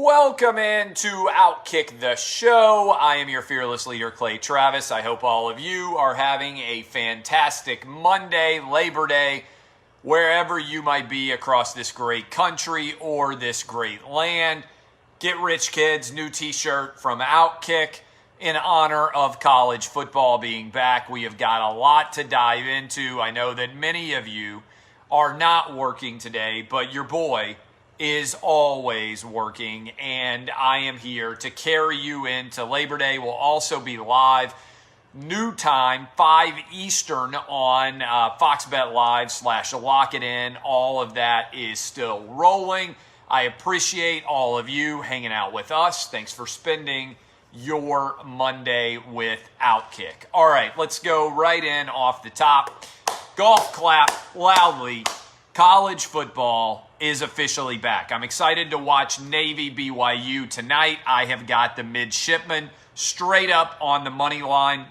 Welcome into Outkick the Show. I am your fearless leader, Clay Travis. I hope all of you are having a fantastic Monday, Labor Day, wherever you might be across this great country or this great land. Get Rich Kids, new t-shirt from Outkick in honor of college football being back. We have got a lot to dive into. I know that many of you are not working today, but your boy is always working, and I am here to carry you into Labor Day. We'll also be live new time, 5 Eastern on Fox Bet Live / Lock It In. All of that is still rolling. I appreciate all of you hanging out with us. Thanks for spending your Monday with Outkick. All right, let's go right in off the top. Golf clap loudly. College football is officially back. I'm excited to watch Navy BYU tonight. I have got the midshipmen straight up on the money line.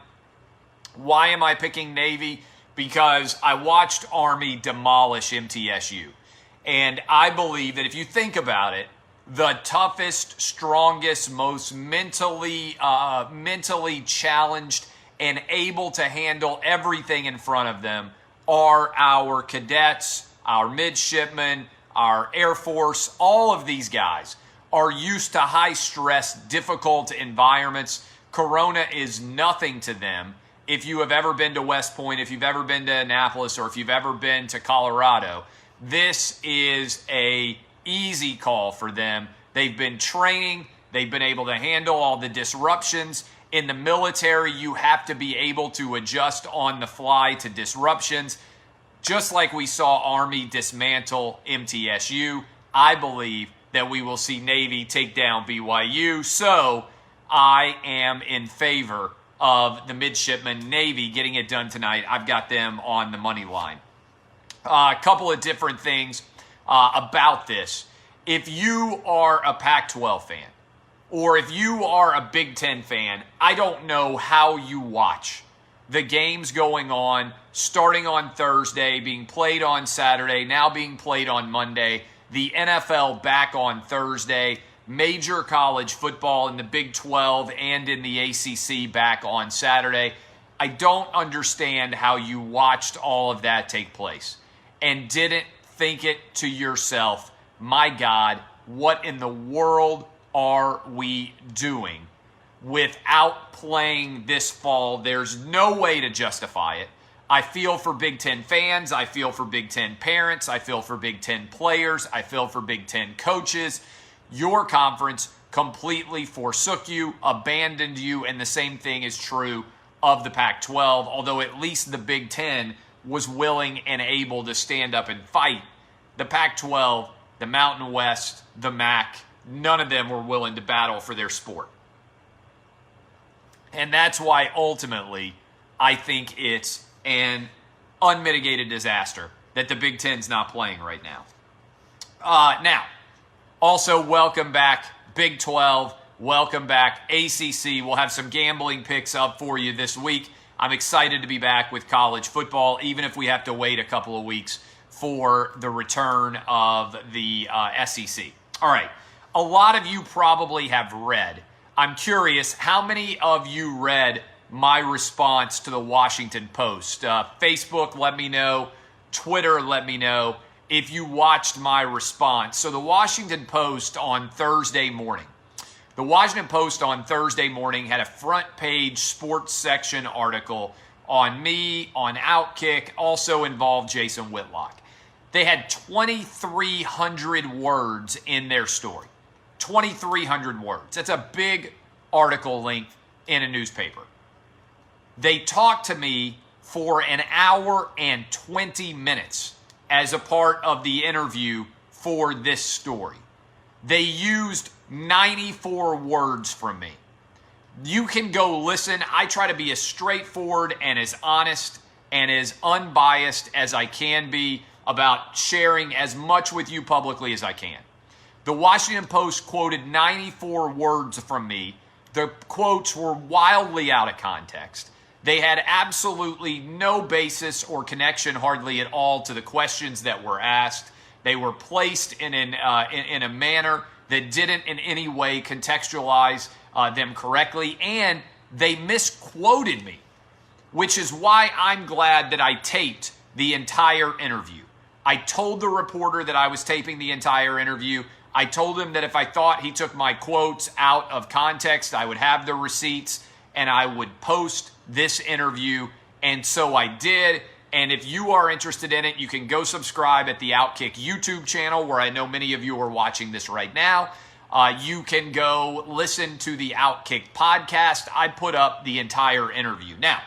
Why am I picking Navy? Because I watched Army demolish MTSU. And I believe that if you think about it, the toughest, strongest, most mentally challenged and able to handle everything in front of them are our cadets, our midshipmen, our Air Force. All of these guys are used to high-stress, difficult environments. Corona is nothing to them. If you have ever been to West Point, if you've ever been to Annapolis, or if you've ever been to Colorado, this is a easy call for them. They've been training. They've been able to handle all the disruptions. In the military, you have to be able to adjust on the fly to disruptions. Just like we saw Army dismantle MTSU, I believe that we will see Navy take down BYU. So I am in favor of the midshipmen Navy getting it done tonight. I've got them on the money line. A couple of different things about this. If you are a Pac-12 fan, or if you are a Big Ten fan, I don't know how you watch the games going on, starting on Thursday, being played on Saturday, now being played on Monday, the NFL back on Thursday, major college football in the Big 12 and in the ACC back on Saturday. I don't understand how you watched all of that take place and didn't think it to yourself, my God, what in the world are we doing without playing this fall? There's no way to justify it. I feel for Big Ten fans. I feel for Big Ten parents. I feel for Big Ten players. I feel for Big Ten coaches. Your conference completely forsook you, abandoned you, and the same thing is true of the Pac-12, although at least the Big Ten was willing and able to stand up and fight. The Pac-12, the Mountain West, the MAC, none of them were willing to battle for their sport. And that's why ultimately I think it's an unmitigated disaster that the Big Ten's not playing right now. Now, also welcome back Big 12, welcome back ACC. We'll have some gambling picks up for you this week. I'm excited to be back with college football, even if we have to wait a couple of weeks for the return of the SEC. All right, a lot of you probably have read. I'm curious, how many of you read my response to the Washington Post? Facebook, let me know. Twitter, let me know if you watched my response. So the Washington Post on Thursday morning. The Washington Post on Thursday morning had a front page sports section article on me, on Outkick, also involved Jason Whitlock. They had 2,300 words in their story. 2,300 words. That's a big article length in a newspaper. They talked to me for an hour and 20 minutes as a part of the interview for this story. They used 94 words from me. You can go listen. I try to be as straightforward and as honest and as unbiased as I can be about sharing as much with you publicly as I can. The Washington Post quoted 94 words from me. The quotes were wildly out of context. They had absolutely no basis or connection hardly at all to the questions that were asked. They were placed in a manner that didn't in any way contextualize them correctly, and they misquoted me, which is why I'm glad that I taped the entire interview. I told the reporter that I was taping the entire interview. I told him that if I thought he took my quotes out of context, I would have the receipts and I would post this interview. And so I did. And if you are interested in it, you can go subscribe at the Outkick YouTube channel, where I know many of you are watching this right now. You can go listen to the Outkick podcast. I put up the entire interview. Now,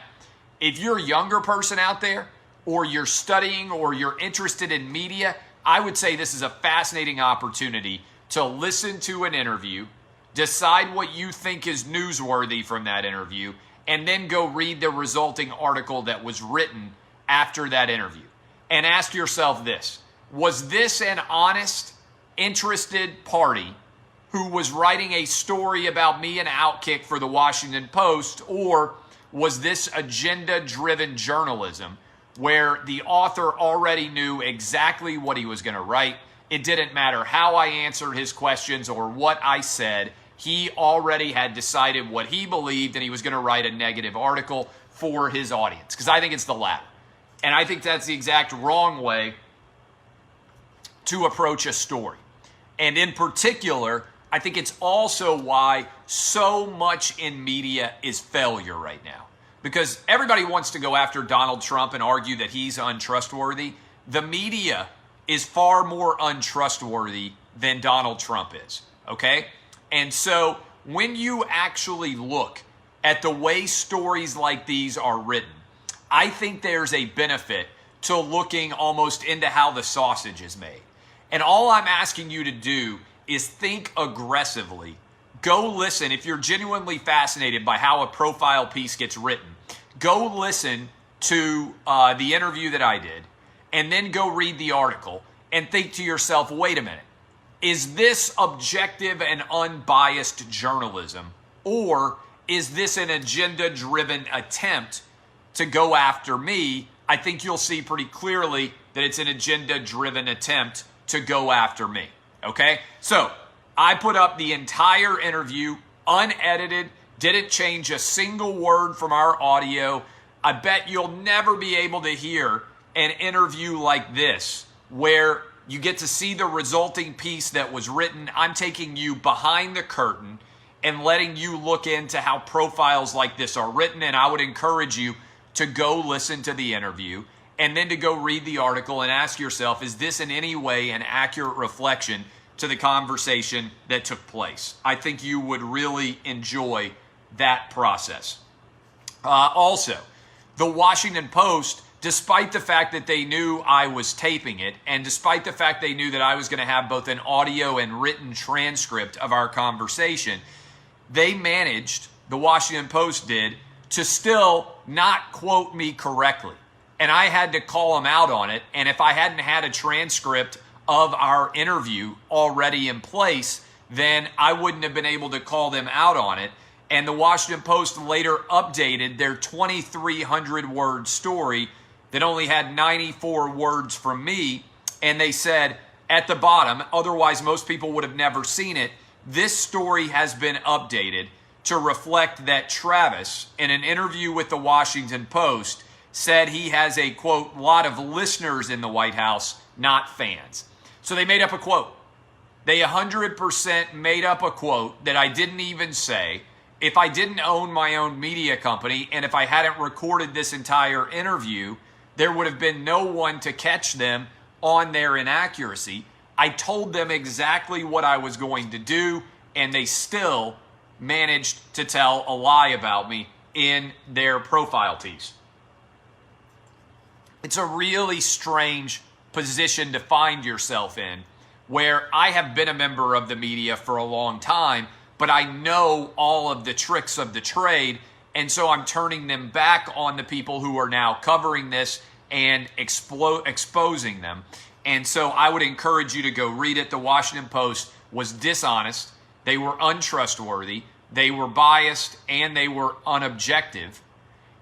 if you're a younger person out there, or you're studying, or you're interested in media, I would say this is a fascinating opportunity to listen to an interview, decide what you think is newsworthy from that interview, and then go read the resulting article that was written after that interview. And ask yourself this: was this an honest, interested party who was writing a story about me and Outkick for the Washington Post, or was this agenda-driven journalism where the author already knew exactly what he was going to write? It didn't matter how I answered his questions or what I said. He already had decided what he believed, and he was going to write a negative article for his audience, because I think it's the latter. And I think that's the exact wrong way to approach a story. And in particular, I think it's also why so much in media is failure right now. Because everybody wants to go after Donald Trump and argue that he's untrustworthy. The media is far more untrustworthy than Donald Trump is, okay? And so when you actually look at the way stories like these are written, I think there's a benefit to looking almost into how the sausage is made. And all I'm asking you to do is think aggressively. Go listen. If you're genuinely fascinated by how a profile piece gets written, go listen to the interview that I did, and then go read the article and think to yourself, wait a minute, is this objective and unbiased journalism, or is this an agenda-driven attempt to go after me? I think you'll see pretty clearly that it's an agenda-driven attempt to go after me, okay? So I put up the entire interview, unedited, didn't change a single word from our audio. I bet you'll never be able to hear an interview like this where you get to see the resulting piece that was written. I'm taking you behind the curtain and letting you look into how profiles like this are written. And I would encourage you to go listen to the interview and then to go read the article and ask yourself, is this in any way an accurate reflection to the conversation that took place? I think you would really enjoy that process. Also, the Washington Post, despite the fact that they knew I was taping it, and despite the fact they knew that I was going to have both an audio and written transcript of our conversation, they managed, the Washington Post did, to still not quote me correctly. And I had to call them out on it. And if I hadn't had a transcript of our interview already in place, then I wouldn't have been able to call them out on it. And the Washington Post later updated their 2,300 word story that only had 94 words from me. And they said at the bottom, otherwise most people would have never seen it, this story has been updated to reflect that Travis, in an interview with the Washington Post, said he has a, quote, lot of listeners in the White House, not fans. So they made up a quote. They 100% made up a quote that I didn't even say. If I didn't own my own media company, and if I hadn't recorded this entire interview, there would have been no one to catch them on their inaccuracy. I told them exactly what I was going to do, and they still managed to tell a lie about me in their profile piece. It's a really strange position to find yourself in, where I have been a member of the media for a long time, but I know all of the tricks of the trade, and so I'm turning them back on the people who are now covering this and exposing them. And so I would encourage you to go read it. The Washington Post was dishonest. They were untrustworthy. They were biased, and they were unobjective.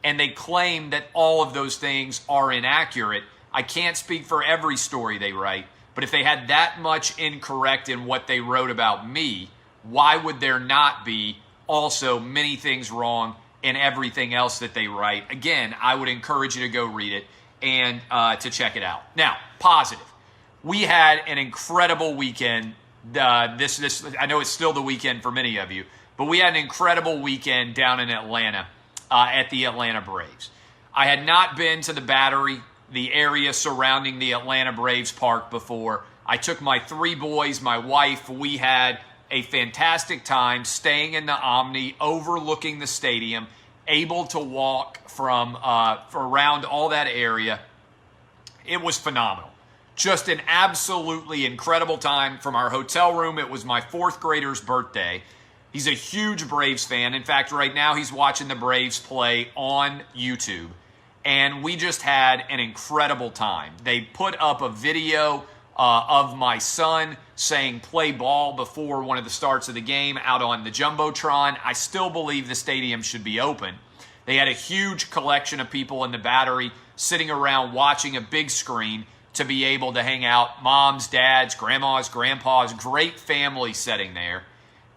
And they claim that all of those things are inaccurate. I can't speak for every story they write, But if they had that much incorrect in what they wrote about me, why would there not be also many things wrong in everything else that they write? Again, I would encourage you to go read it and to check it out. Now, positive. We had an incredible weekend. This I know it's still the weekend for many of you, but we had an incredible weekend down in Atlanta at the Atlanta Braves. I had not been to the Battery, the area surrounding the Atlanta Braves park before. I took my 3 boys, my wife. We had a fantastic time staying in the Omni, overlooking the stadium, able to walk from around all that area. It was phenomenal. Just an absolutely incredible time from our hotel room. It was my 4th grader's birthday. He's a huge Braves fan. In fact, right now he's watching the Braves play on YouTube. And we just had an incredible time. They put up a video of my son saying play ball before one of the starts of the game out on the Jumbotron. I still believe the stadium should be open. They had a huge collection of people in the Battery sitting around watching a big screen to be able to hang out. Moms, dads, grandmas, grandpas, great family setting there.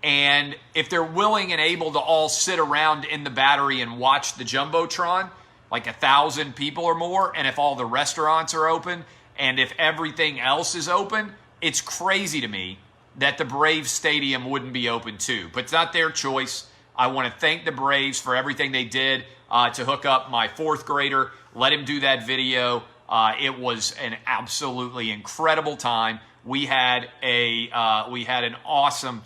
And if they're willing and able to all sit around in the Battery and watch the Jumbotron, like 1,000 people or more, and if all the restaurants are open, and if everything else is open, it's crazy to me that the Braves Stadium wouldn't be open too. But it's not their choice. I want to thank the Braves for everything they did to hook up my 4th grader, let him do that video. It was an absolutely incredible time. We had an awesome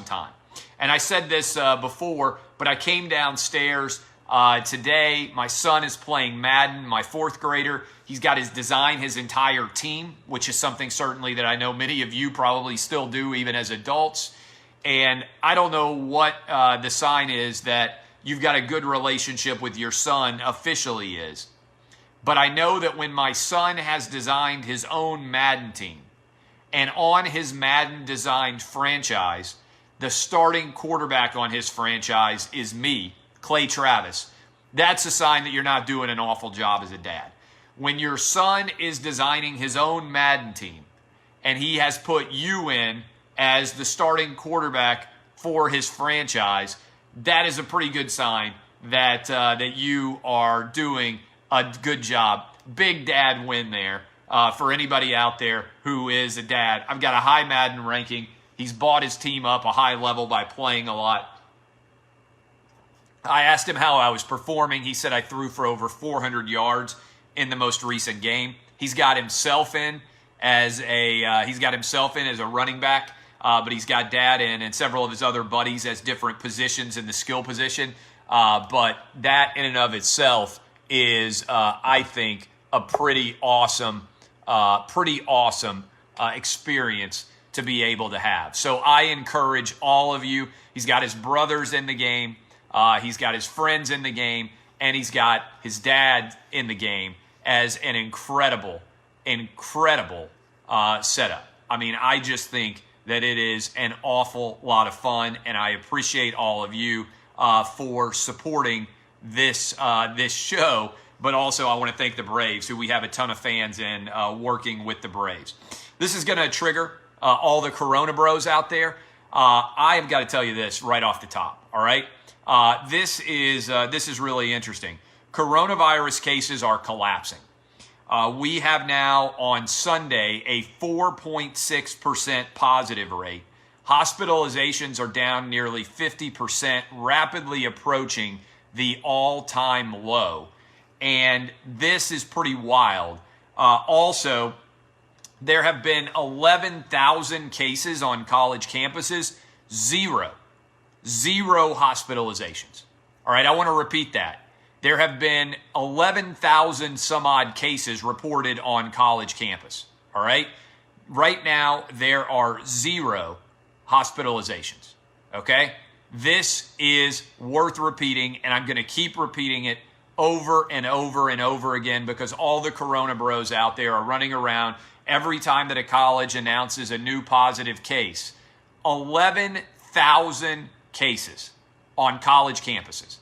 time. And I said this before, but I came downstairs today. My son is playing Madden, my 4th grader. He's got his entire team, which is something certainly that I know many of you probably still do, even as adults. And I don't know what the sign is that you've got a good relationship with your son officially is. But I know that when my son has designed his own Madden team, and on his Madden designed franchise, the starting quarterback on his franchise is me, Clay Travis, that's a sign that you're not doing an awful job as a dad. When your son is designing his own Madden team, and he has put you in as the starting quarterback for his franchise, that is a pretty good sign that that you are doing a good job. Big dad win there for anybody out there who is a dad. I've got a high Madden ranking. He's bought his team up a high level by playing a lot. I asked him how I was performing. He said I threw for over 400 yards in the most recent game. He's got himself in as a running back, but he's got dad in and several of his other buddies as different positions in the skill position. But that in and of itself is, I think, a pretty awesome experience to be able to have. So I encourage all of you. He's got his brothers in the game. He's got his friends in the game. And he's got his dad in the game as an incredible setup. I mean, I just think that it is an awful lot of fun, and I appreciate all of you for supporting this show. But also, I want to thank the Braves, who we have a ton of fans in working with the Braves. This is going to trigger all the Corona bros out there. I have got to tell you this right off the top. All right, this is really interesting. Coronavirus cases are collapsing. We have now on Sunday a 4.6% positive rate. Hospitalizations are down nearly 50%, rapidly approaching the all-time low. And this is pretty wild. Also, there have been 11,000 cases on college campuses, zero hospitalizations. All right, I want to repeat that. There have been 11,000 some odd cases reported on college campus. All right, right now there are zero hospitalizations. Okay, this is worth repeating, and I'm going to keep repeating it over and over and over again because all the Corona bros out there are running around every time that a college announces a new positive case. 11,000 cases on college campuses.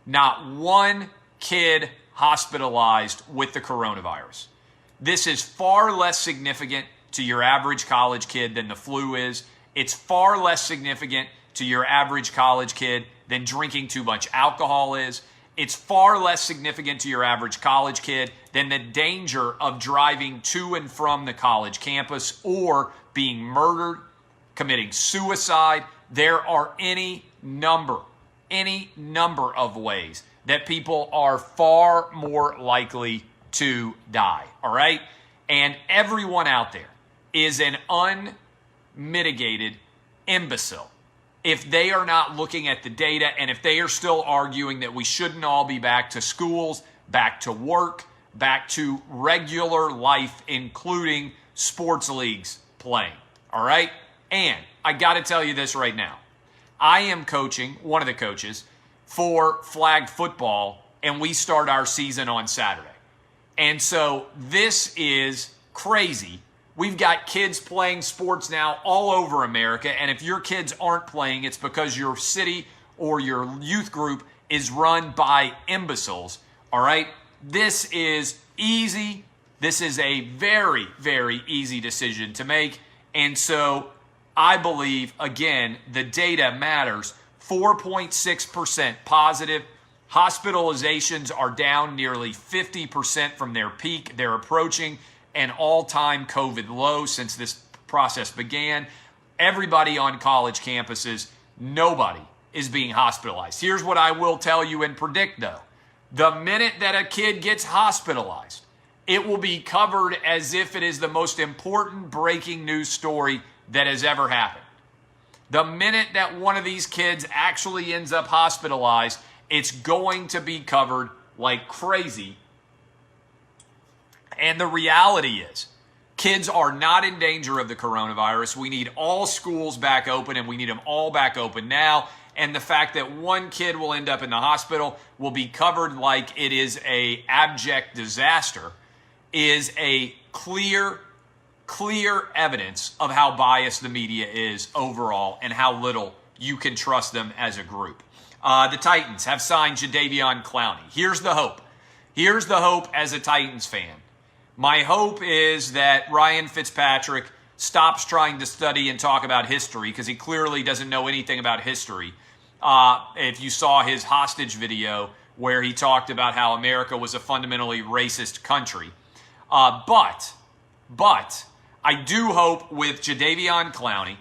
Not one kid hospitalized with the coronavirus. This is far less significant to your average college kid than the flu is. It's far less significant to your average college kid than drinking too much alcohol is. It's far less significant to your average college kid than the danger of driving to and from the college campus or being murdered, committing suicide. There are any number of ways that people are far more likely to die, all right? And everyone out there is an unmitigated imbecile if they are not looking at the data and if they are still arguing that we shouldn't all be back to schools, back to work, back to regular life, including sports leagues playing, all right? And I got to tell you this right now. I am coaching, one of the coaches, for flag football, and we start our season on Saturday. And so this is crazy. We've got kids playing sports now all over America, and if your kids aren't playing, it's because your city or your youth group is run by imbeciles, all right? This is easy. This is a very, very easy decision to make, and so I believe, again, the data matters. 4.6% positive. Hospitalizations are down nearly 50% from their peak. They're approaching an all-time COVID low since this process began. Everybody on college campuses, nobody is being hospitalized. Here's what I will tell you and predict, though. The minute that a kid gets hospitalized, it will be covered as if it is the most important breaking news story that has ever happened. The minute that one of these kids actually ends up hospitalized, it's going to be covered like crazy. And the reality is, kids are not in danger of the coronavirus. We need all schools back open, and we need them all back open now. And the fact that one kid will end up in the hospital will be covered like it is an abject disaster is a clear evidence of how biased the media is overall and how little you can trust them as a group. The Titans have signed Jadeveon Clowney. Here's the hope. Here's the hope as a Titans fan. My hope is that Ryan Fitzpatrick stops trying to study and talk about history because he clearly doesn't know anything about history. If you saw his hostage video where he talked about how America was a fundamentally racist country. But I do hope with Jadeveon Clowney,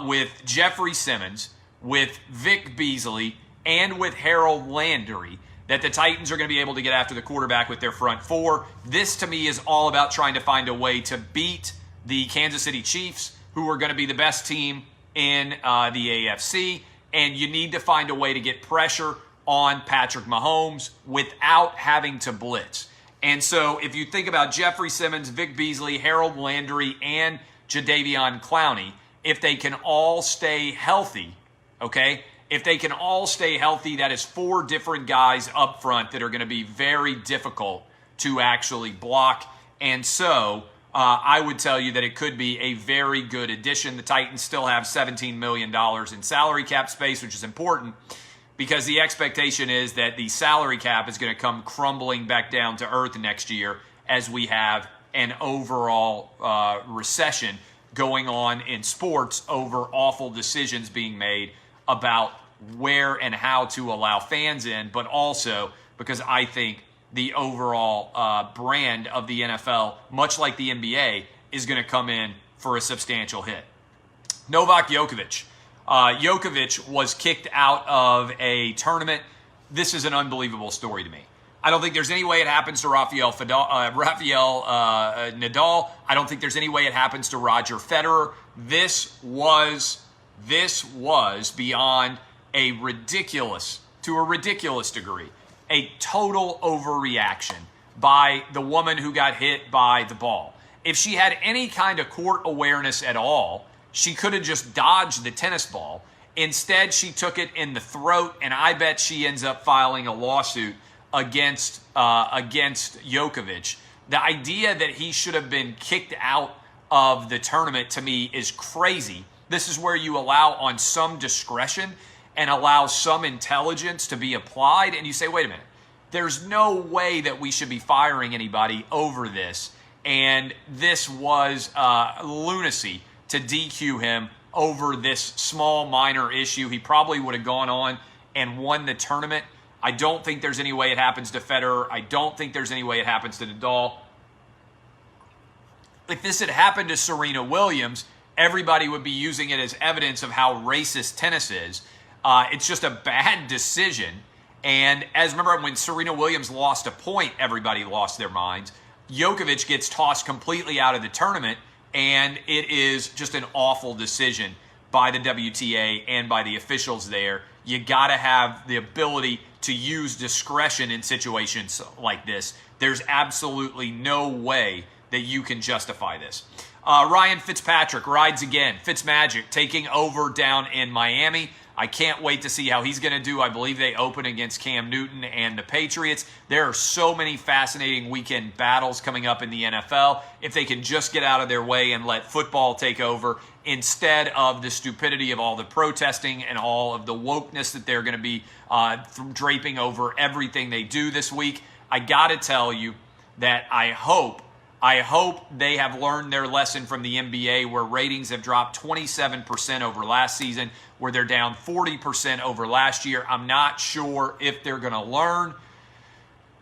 with Jeffrey Simmons, with Vic Beasley, and with Harold Landry, that the Titans are going to be able to get after the quarterback with their front four. This, to me, is all about trying to find a way to beat the Kansas City Chiefs, who are going to be the best team in the AFC, and you need to find a way to get pressure on Patrick Mahomes without having to blitz. And so if you think about Jeffrey Simmons, Vic Beasley, Harold Landry, and Jadeveon Clowney, if they can all stay healthy, okay? If they can all stay healthy, that is 4 different guys up front that are going to be very difficult to actually block. And so I would tell you that it could be a very good addition. The Titans still have $17 million in salary cap space, which is important because the expectation is that the salary cap is going to come crumbling back down to earth next year as we have an overall recession going on in sports over awful decisions being made about where and how to allow fans in, but also because I think the overall brand of the NFL, much like the NBA, is going to come in for a substantial hit. Novak Djokovic. Djokovic was kicked out of a tournament. This is an unbelievable story to me. I don't think there's any way it happens to Rafael Nadal. I don't think there's any way it happens to Roger Federer. This was beyond a ridiculous degree, a total overreaction by the woman who got hit by the ball. If she had any kind of court awareness at all, she could have just dodged the tennis ball. Instead, she took it in the throat, and I bet she ends up filing a lawsuit against Djokovic. The idea that he should have been kicked out of the tournament, to me, is crazy. This is where you allow on some discretion and allow some intelligence to be applied. And you say, wait a minute, there's no way that we should be firing anybody over this. And this was lunacy to DQ him over this small minor issue. He probably would have gone on and won the tournament. I don't think there's any way it happens to Federer. I don't think there's any way it happens to Nadal. If this had happened to Serena Williams, everybody would be using it as evidence of how racist tennis is. It's just a bad decision. And as remember when Serena Williams lost a point, everybody lost their minds. Djokovic gets tossed completely out of the tournament, and it is just an awful decision by the WTA and by the officials there. You got to have the ability to use discretion in situations like this. There's absolutely no way that you can justify this. Ryan Fitzpatrick rides again. Fitzmagic taking over down in Miami. I can't wait to see how he's going to do. I believe they open against Cam Newton and the Patriots. There are so many fascinating weekend battles coming up in the NFL. If they can just get out of their way and let football take over instead of the stupidity of all the protesting and all of the wokeness that they're going to be draping over everything they do this week, I got to tell you that I hope they have learned their lesson from the NBA, where ratings have dropped 27% over last season, where they're down 40% over last year. I'm not sure if they're going to learn,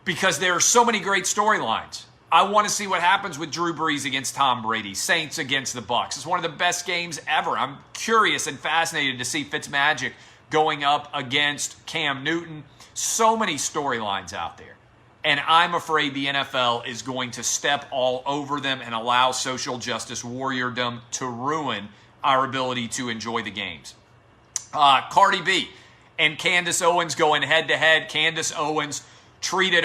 because there are so many great storylines. I want to see what happens with Drew Brees against Tom Brady, Saints against the Bucs. It's one of the best games ever. I'm curious and fascinated to see Fitzmagic going up against Cam Newton. So many storylines out there. And I'm afraid the NFL is going to step all over them and allow social justice warriordom to ruin our ability to enjoy the games. Cardi B and Candace Owens going head-to-head. Candace Owens treated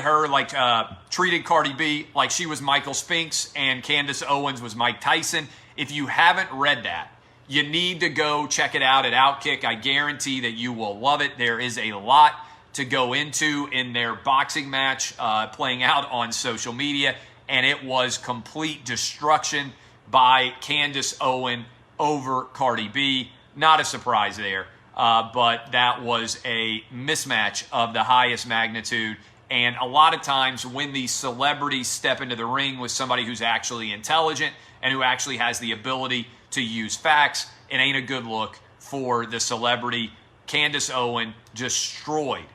Cardi B like she was Michael Spinks, and Candace Owens was Mike Tyson. If you haven't read that, you need to go check it out at Outkick. I guarantee that you will love it. There is a lot to go into in their boxing match playing out on social media, and it was complete destruction by Candace Owens over Cardi B. Not a surprise there, but that was a mismatch of the highest magnitude. And a lot of times when these celebrities step into the ring with somebody who's actually intelligent and who actually has the ability to use facts, it ain't a good look for the celebrity. Candace Owens destroyed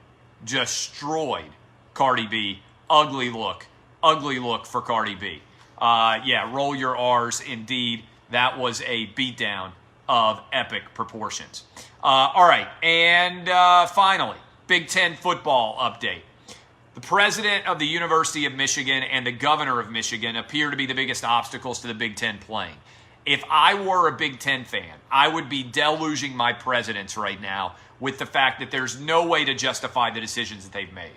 Cardi B. Ugly look for Cardi B. Yeah, roll your R's indeed. That was a beatdown of epic proportions. All right, and finally, Big Ten football update. The president of the University of Michigan and the governor of Michigan appear to be the biggest obstacles to the Big Ten playing. If I were a Big Ten fan, I would be deluging my presidents right now with the fact that there's no way to justify the decisions that they've made.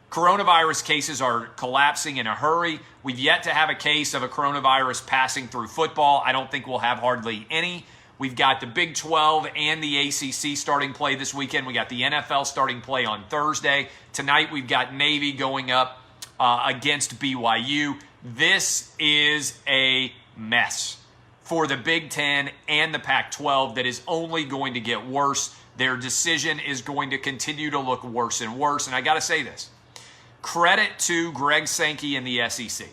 Coronavirus cases are collapsing in a hurry. We've yet to have a case of a coronavirus passing through football. I don't think we'll have hardly any. We've got the Big 12 and the ACC starting play this weekend. We got the NFL starting play on Thursday. Tonight we've got Navy going up against BYU. This is a mess for the Big 10 and the Pac-12 that is only going to get worse. Their decision is going to continue to look worse and worse. And I got to say this. Credit to Greg Sankey and the SEC.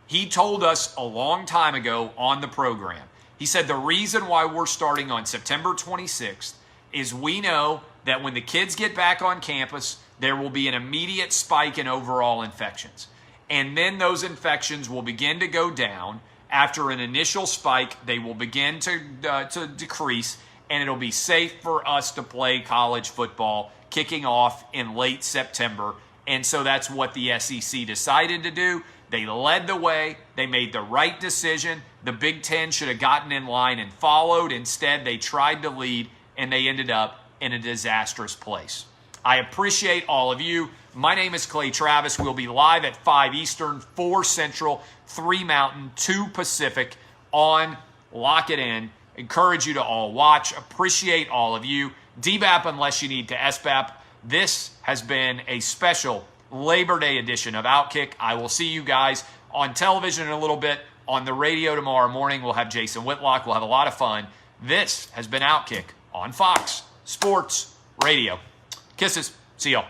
He told us a long time ago on the program, he said the reason why we're starting on September 26th is we know that when the kids get back on campus, there will be an immediate spike in overall infections. And then those infections will begin to go down. After an initial spike, they will begin to decrease, and it'll be safe for us to play college football kicking off in late September. And so that's what the SEC decided to do. They led the way. They made the right decision. The Big Ten should have gotten in line and followed. Instead, they tried to lead, and they ended up in a disastrous place. I appreciate all of you. My name is Clay Travis. We'll be live at 5 Eastern, 4 Central, 3 Mountain, 2 Pacific on Lock It In. Encourage you to all watch. Appreciate all of you. DBAP unless you need to SBAP. This has been a special Labor Day edition of Outkick. I will see you guys on television in a little bit. On the radio tomorrow morning, we'll have Jason Whitlock. We'll have a lot of fun. This has been Outkick on Fox Sports Radio. Kisses. See y'all.